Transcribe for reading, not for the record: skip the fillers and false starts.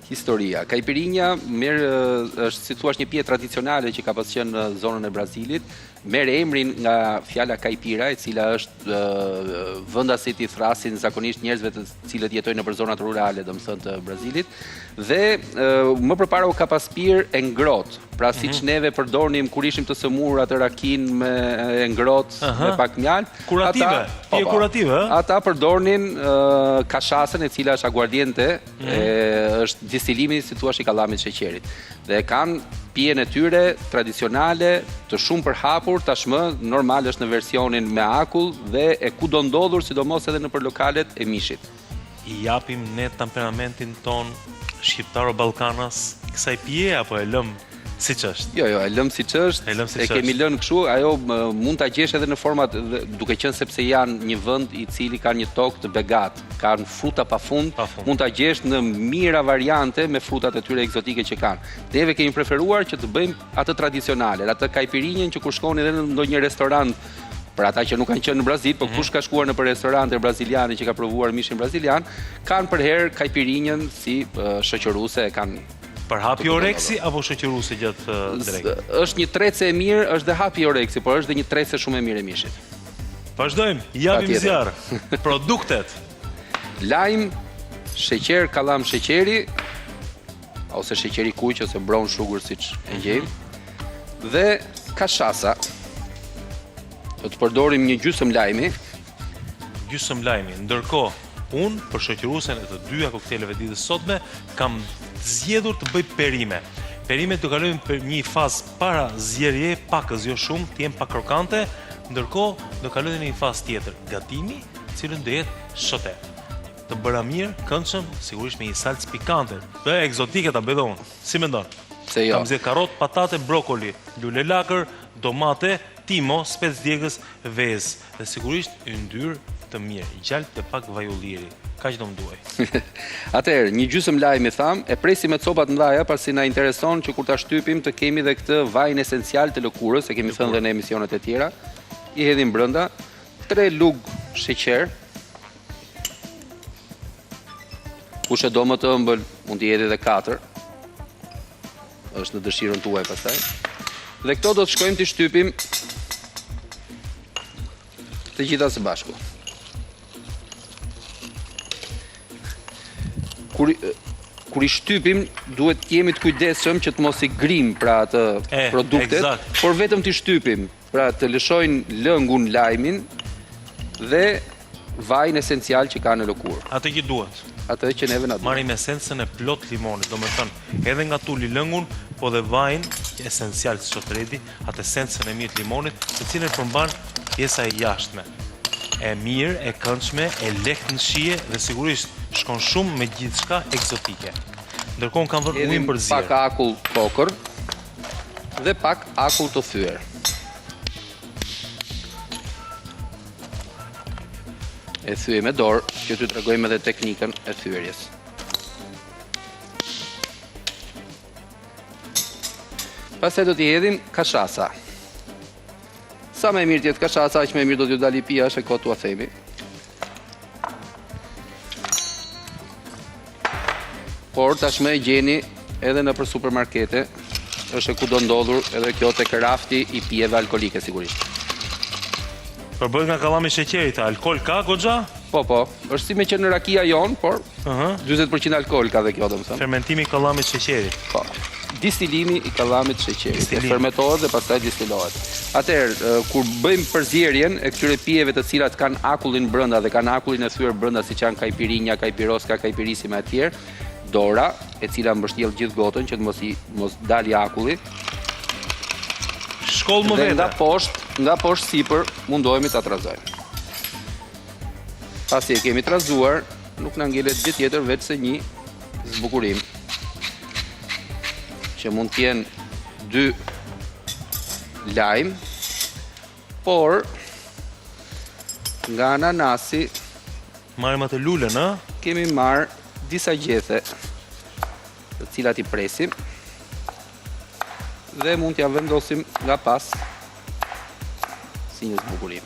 Historia. Caipirinha është si thua një pije tradicionale që ka pas qenë në zonën e Brazilit. Merr emrin nga fjala caipira, e cila është vendasit i thrasin zakonisht njerëzve të cilët jetojnë nëpër zonat rurale, domethënë të Brazilit. Dhe më përpara u ka pas pirë e ngrohtë. Pra siç neve përdornim kur ishim të sëmurë atë rakin me e ngrohtë me pak mjalë. Kurative, pije kurative, ata përdornin kashasën, e cila është aguardiente, është distilimi si thua i kallamit sheqerit. Dhe kanë pijen e tyre tradicionale, të shumë përhapur, tashmë normal është në versionin me akull dhe e kudo ndodhur, sidomos edhe nëpër lokalet e mishit. I japim ne temperamentin ton shqiptaro-ballkanas kësaj pije apo e lëm siç është? Jo, e lëm siç është. E kemi lënë kështu, ajo mund ta gjesh edhe në format, duke qenë sepse janë një vend i cili ka një tokë të begat, kanë fruta pafund, mund ta gjesh në mijëra variante me frutat e tyre ekzotike që kanë. Neve kemi preferuar që të bëjmë atë tradicionale, atë caipirinhën që kur shkoni edhe në ndonjë restorant, për ata që nuk kanë qenë në Brazil, por kush ka shkuar në për restorante braziliane që ka provuar mishin brazilian, kanë për herë caipirinhën si shoqëruese, e kanë. Për hapi oreksi apo shoqëruese gjatë drekës? Është një trecë e mirë, është dhe hapi oreksi, por është dhe një trecë shumë e mirë e mishit. Vazhdojmë, japim zjarr. Produktet. Lajm, sheqer, kallam sheqeri, ose sheqeri kuq ose brown sugar siç e gjejmë. Dhe kashasa. Do të përdorim një gjysmë lajmi. Gjysmë lajmi. Ndërkohë, unë për shoqëruesen e të dyja kokteleve ditës sotme kam zgjedhur të bëj perime. Perimet do kalojmë për një fazë para zgjerrje, pakës jo shumë, të jenë pak krokante, ndërkohë do kalojmë në një fazë tjetër, gatimi, cilën do jetë shote. Të bëra mirë, këndshëm, sigurisht me një salcë pikante. Dhe ekzotike ta bëj unë. Si mendon? Se jo. Kam zgjedhur karrot, patate, brokoli, lule lakër, domate, timo, spec djegës, vezë dhe sigurisht yndyrë të mirë, gjalp dhe pak vajulliri. Kaq do më duaj. Atëherë, një gjysmë lajmi tham, e presim me copat ndaja, pasi na intereson që kur ta shtypim të kemi dhe këtë vajin esencial të lëkurës, e kemi thënë dhe në emisionet e tjera. I hedhim brenda 3 lug sheqer. Kush e do më të ëmbël, mund t'i hedhë edhe 4. Është në dëshirën tuaj pastaj. Dhe këto do të shkojmë t'i shtypim të gjitha së bashku. Kur i shtypim, duhet të jemi të kujdesshëm që të mos i grim pra atë produktet, por vetëm t'i shtypim, pra të lëshojnë lëngun lajmin dhe vajin esencial që ka në lëkurë. Atë që duhet. Atë që neve na duhet. Marrim esencën e plot limonit, do me thënë, edhe nga tuli lëngun, po dhe vajin esencial si shotredi, atë esencën e mirë të limonit, të cilën përmban pjesa e jashtme. E mirë, e këndshme, e lehtë në shije dhe sigurisht shkon shumë me gjithçka ekzotike. Ndërkohë kam vënë ujin për zjerë. Pak akull kokër dhe pak akull të thyer. E thyej me dorë, që t'ju tregojmë edhe teknikën e thyerjes. Pastaj do t'i hedhim kashasa. Sa më mirë tjetë kashasa, aq më mirë do t'ju dali pija, është e kohë t'ua themi. Por tashmë e gjeni edhe në për supermarkete, është e kudo ndodhur edhe kjo tek rafti i pijeve alkolike sigurisht. Përbëhet nga kallami sheqerit, alkool ka goxha? Po, është si me që në rakia jon, por 40% alkool ka dhe kjo, domethënë. Fermentimi i kallamit sheqerit. Po. Distilimi i kallamit sheqerit. E fermentohet dhe pastaj distilohet. Atëherë, kur bëjmë përzierjen e këtyre pijeve të cilat kanë akullin brenda dhe kanë akullin e thyer brenda, siç janë caipirinha, caipiroska, caipirisima e tjerë, dora, e cila mbështjell gjithë gotën që të mos dalë akulli. Shkoll më vete. Nga poshtë sipër mundohemi ta trazojmë. Pasi e kemi trazuar, nuk na ngelet gjë tjetër veç se një zbukurim, që mund të jenë 2 lajm, por nga ananasi marrim atë lulën, kemi marrë disa gjethe, të cilat i presim dhe mund t'ja vendosim nga pas si një zbukurim.